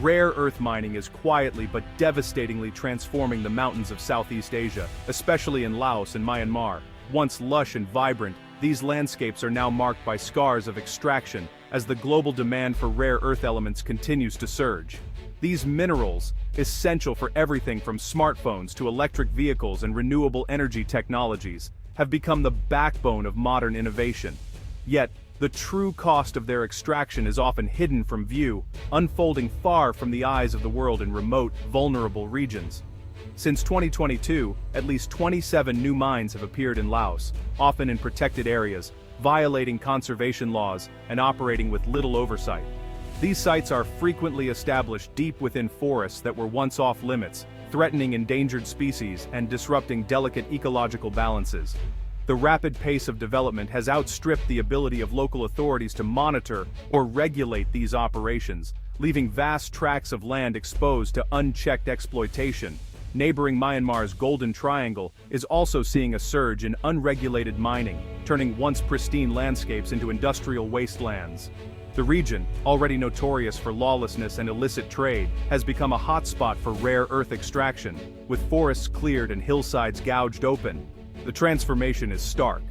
Rare earth mining is quietly but devastatingly transforming the mountains of Southeast Asia, especially in Laos and Myanmar. Once lush and vibrant, these landscapes are now marked by scars of extraction as the global demand for rare earth elements continues to surge. These minerals, essential for everything from smartphones to electric vehicles and renewable energy technologies, have become the backbone of modern innovation. Yet, the true cost of their extraction is often hidden from view, unfolding far from the eyes of the world in remote, vulnerable regions. Since 2022, at least 27 new mines have appeared in Laos, often in protected areas, violating conservation laws and operating with little oversight. These sites are frequently established deep within forests that were once off-limits, threatening endangered species and disrupting delicate ecological balances. The rapid pace of development has outstripped the ability of local authorities to monitor or regulate these operations, leaving vast tracts of land exposed to unchecked exploitation. Neighboring Myanmar's Golden Triangle is also seeing a surge in unregulated mining, turning once pristine landscapes into industrial wastelands. The region, already notorious for lawlessness and illicit trade, has become a hotspot for rare earth extraction, with forests cleared and hillsides gouged open. The transformation is stark.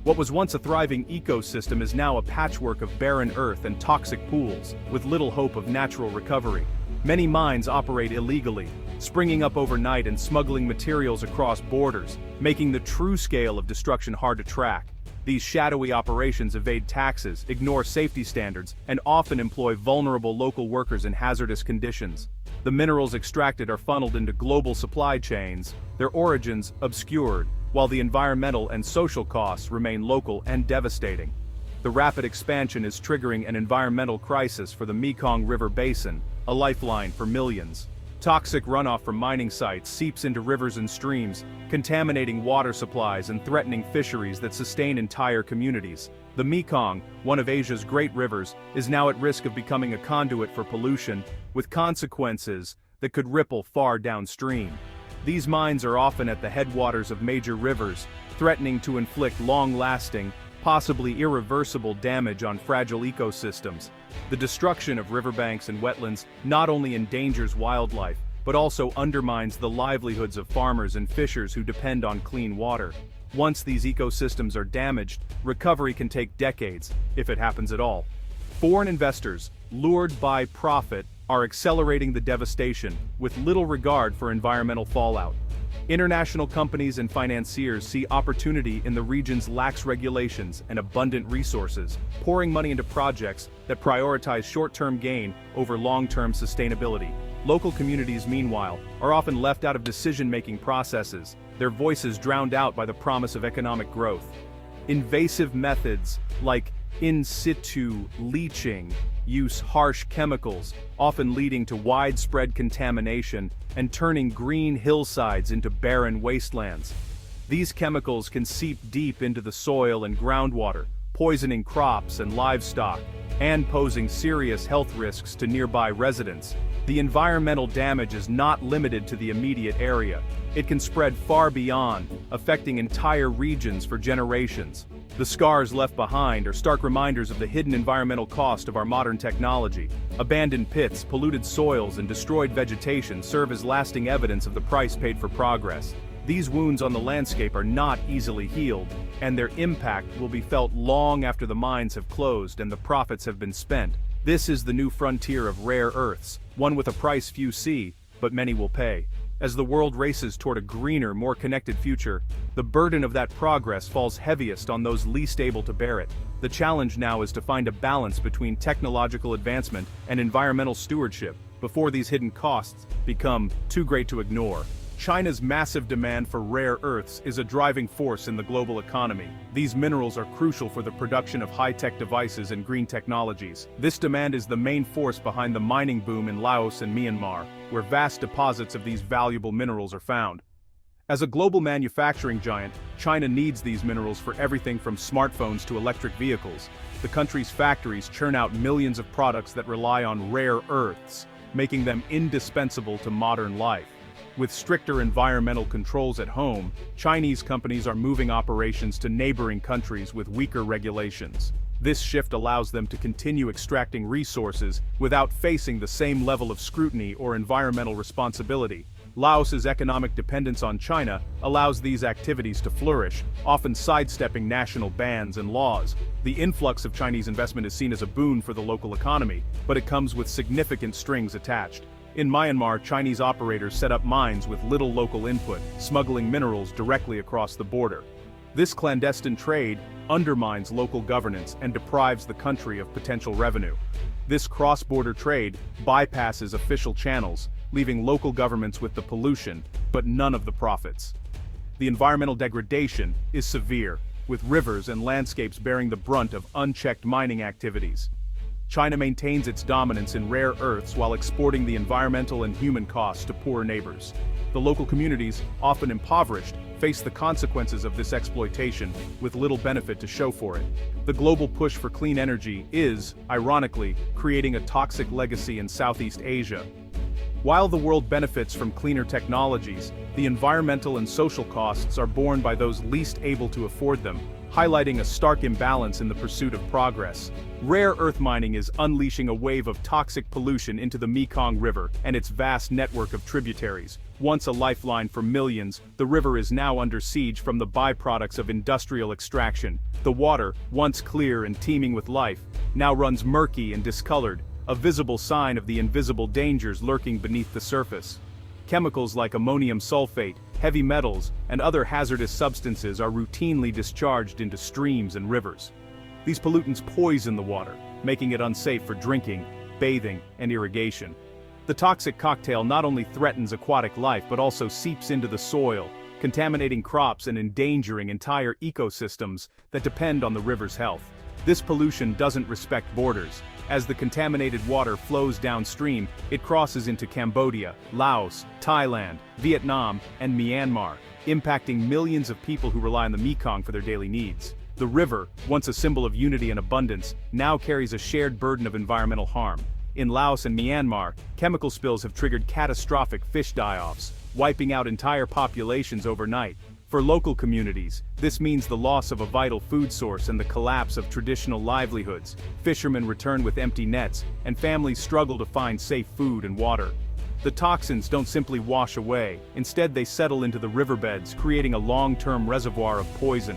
What was once a thriving ecosystem is now a patchwork of barren earth and toxic pools, with little hope of natural recovery. Many mines operate illegally, springing up overnight and smuggling materials across borders, making the true scale of destruction hard to track. These shadowy operations evade taxes, ignore safety standards, and often employ vulnerable local workers in hazardous conditions. The minerals extracted are funneled into global supply chains, their origins obscured, while the environmental and social costs remain local and devastating. The rapid expansion is triggering an environmental crisis for the Mekong River Basin, a lifeline for millions. Toxic runoff from mining sites seeps into rivers and streams, contaminating water supplies and threatening fisheries that sustain entire communities. The Mekong, one of Asia's great rivers, is now at risk of becoming a conduit for pollution, with consequences that could ripple far downstream. These mines are often at the headwaters of major rivers, threatening to inflict long-lasting, possibly irreversible damage on fragile ecosystems. The destruction of riverbanks and wetlands not only endangers wildlife, but also undermines the livelihoods of farmers and fishers who depend on clean water. Once these ecosystems are damaged, recovery can take decades, if it happens at all. Foreign investors, lured by profit, are accelerating the devastation, with little regard for environmental fallout. International companies and financiers see opportunity in the region's lax regulations and abundant resources, pouring money into projects that prioritize short-term gain over long-term sustainability. Local communities, meanwhile, are often left out of decision-making processes, their voices drowned out by the promise of economic growth. Invasive methods, like in situ leaching, use harsh chemicals, often leading to widespread contamination and turning green hillsides into barren wastelands. These chemicals can seep deep into the soil and groundwater, poisoning crops and livestock, and posing serious health risks to nearby residents. The environmental damage is not limited to the immediate area. It can spread far beyond, affecting entire regions for generations. The scars left behind are stark reminders of the hidden environmental cost of our modern technology. Abandoned pits, polluted soils, and destroyed vegetation serve as lasting evidence of the price paid for progress. These wounds on the landscape are not easily healed, and their impact will be felt long after the mines have closed and the profits have been spent. This is the new frontier of rare earths, one with a price few see, but many will pay. As the world races toward a greener, more connected future, the burden of that progress falls heaviest on those least able to bear it. The challenge now is to find a balance between technological advancement and environmental stewardship before these hidden costs become too great to ignore. China's massive demand for rare earths is a driving force in the global economy. These minerals are crucial for the production of high-tech devices and green technologies. This demand is the main force behind the mining boom in Laos and Myanmar, where vast deposits of these valuable minerals are found. As a global manufacturing giant, China needs these minerals for everything from smartphones to electric vehicles. The country's factories churn out millions of products that rely on rare earths, making them indispensable to modern life. With stricter environmental controls at home, Chinese companies are moving operations to neighboring countries with weaker regulations. This shift allows them to continue extracting resources without facing the same level of scrutiny or environmental responsibility. Laos's economic dependence on China allows these activities to flourish, often sidestepping national bans and laws. The influx of Chinese investment is seen as a boon for the local economy, but it comes with significant strings attached. In Myanmar, Chinese operators set up mines with little local input, smuggling minerals directly across the border. This clandestine trade undermines local governance and deprives the country of potential revenue. This cross-border trade bypasses official channels, leaving local governments with the pollution, but none of the profits. The environmental degradation is severe, with rivers and landscapes bearing the brunt of unchecked mining activities. China maintains its dominance in rare earths while exporting the environmental and human costs to poor neighbors. The local communities, often impoverished, face the consequences of this exploitation with little benefit to show for it. The global push for clean energy is, ironically, creating a toxic legacy in Southeast Asia. While the world benefits from cleaner technologies, the environmental and social costs are borne by those least able to afford them, highlighting a stark imbalance in the pursuit of progress. Rare earth mining is unleashing a wave of toxic pollution into the Mekong River and its vast network of tributaries. Once a lifeline for millions, the river is now under siege from the byproducts of industrial extraction. The water, once clear and teeming with life, now runs murky and discolored, a visible sign of the invisible dangers lurking beneath the surface. Chemicals like ammonium sulfate, heavy metals, and other hazardous substances are routinely discharged into streams and rivers. These pollutants poison the water, making it unsafe for drinking, bathing, and irrigation. The toxic cocktail not only threatens aquatic life but also seeps into the soil, contaminating crops and endangering entire ecosystems that depend on the river's health. This pollution doesn't respect borders. As the contaminated water flows downstream, it crosses into Cambodia, Laos, Thailand, Vietnam, and Myanmar, impacting millions of people who rely on the Mekong for their daily needs. The river, once a symbol of unity and abundance, now carries a shared burden of environmental harm. In Laos and Myanmar, chemical spills have triggered catastrophic fish die-offs, wiping out entire populations overnight. For local communities, this means the loss of a vital food source and the collapse of traditional livelihoods. Fishermen return with empty nets, and families struggle to find safe food and water. The toxins don't simply wash away, instead they settle into the riverbeds, creating a long-term reservoir of poison.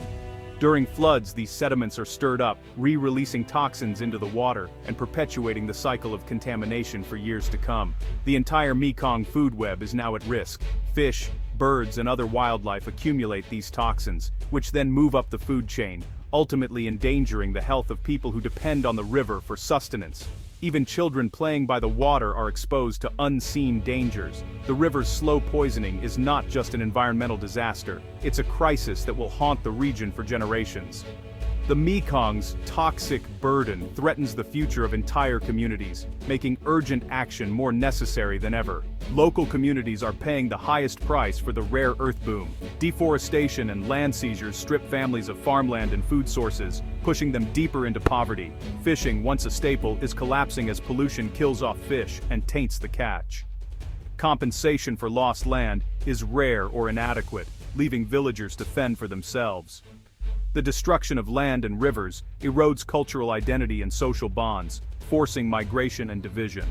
During floods, these sediments are stirred up, re-releasing toxins into the water and perpetuating the cycle of contamination for years to come. The entire Mekong food web is now at risk. Fish, birds, and other wildlife accumulate these toxins, which then move up the food chain, ultimately endangering the health of people who depend on the river for sustenance. Even children playing by the water are exposed to unseen dangers. The river's slow poisoning is not just an environmental disaster, it's a crisis that will haunt the region for generations. The Mekong's toxic burden threatens the future of entire communities, making urgent action more necessary than ever. Local communities are paying the highest price for the rare earth boom. Deforestation and land seizures strip families of farmland and food sources, pushing them deeper into poverty. Fishing, once a staple, is collapsing as pollution kills off fish and taints the catch. Compensation for lost land is rare or inadequate, leaving villagers to fend for themselves. The destruction of land and rivers erodes cultural identity and social bonds, forcing migration and division.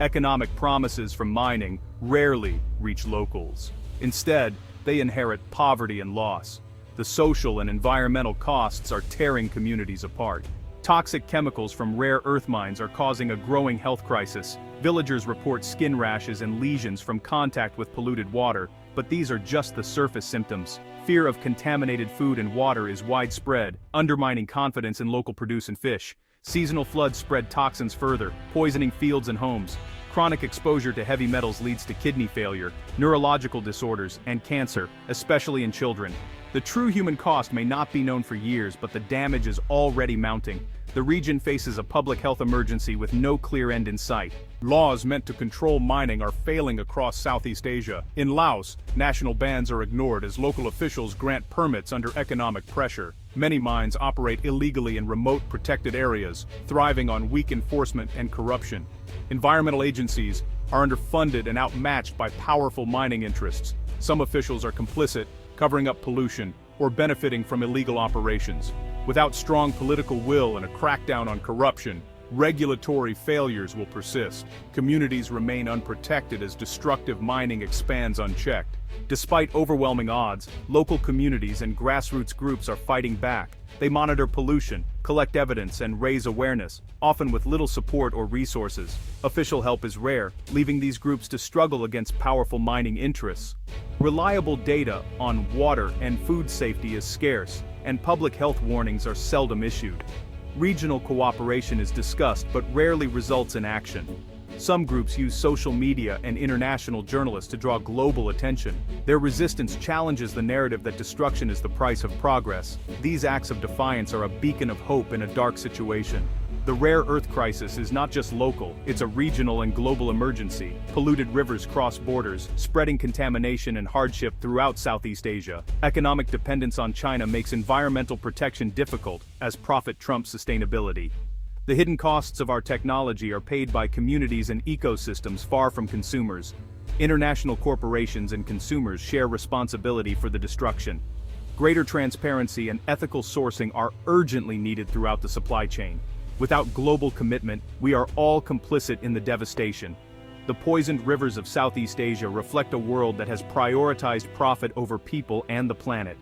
Economic promises from mining rarely reach locals. Instead, they inherit poverty and loss. The social and environmental costs are tearing communities apart. Toxic chemicals from rare earth mines are causing a growing health crisis. Villagers report skin rashes and lesions from contact with polluted water, but these are just the surface symptoms. Fear of contaminated food and water is widespread, undermining confidence in local produce and fish. Seasonal floods spread toxins further, poisoning fields and homes. Chronic exposure to heavy metals leads to kidney failure, neurological disorders, and cancer, especially in children. The true human cost may not be known for years, but the damage is already mounting. The region faces a public health emergency with no clear end in sight. Laws meant to control mining are failing across Southeast Asia. In Laos, national bans are ignored as local officials grant permits under economic pressure. Many mines operate illegally in remote protected areas, thriving on weak enforcement and corruption. Environmental agencies are underfunded and outmatched by powerful mining interests. Some officials are complicit, covering up pollution, or benefiting from illegal operations. Without strong political will and a crackdown on corruption, regulatory failures will persist. Communities remain unprotected as destructive mining expands unchecked. Despite overwhelming odds, local communities and grassroots groups are fighting back. They monitor pollution, collect evidence, and raise awareness, often with little support or resources. Official help is rare, leaving these groups to struggle against powerful mining interests. Reliable data on water and food safety is scarce, and public health warnings are seldom issued. Regional cooperation is discussed but rarely results in action. Some groups use social media and international journalists to draw global attention. Their resistance challenges the narrative that destruction is the price of progress. These acts of defiance are a beacon of hope in a dark situation. The rare earth crisis is not just local, it's a regional and global emergency. Polluted rivers cross borders, spreading contamination and hardship throughout Southeast Asia. Economic dependence on China makes environmental protection difficult, as profit trumps sustainability. The hidden costs of our technology are paid by communities and ecosystems far from consumers. International corporations and consumers share responsibility for the destruction. Greater transparency and ethical sourcing are urgently needed throughout the supply chain. Without global commitment, we are all complicit in the devastation. The poisoned rivers of Southeast Asia reflect a world that has prioritized profit over people and the planet.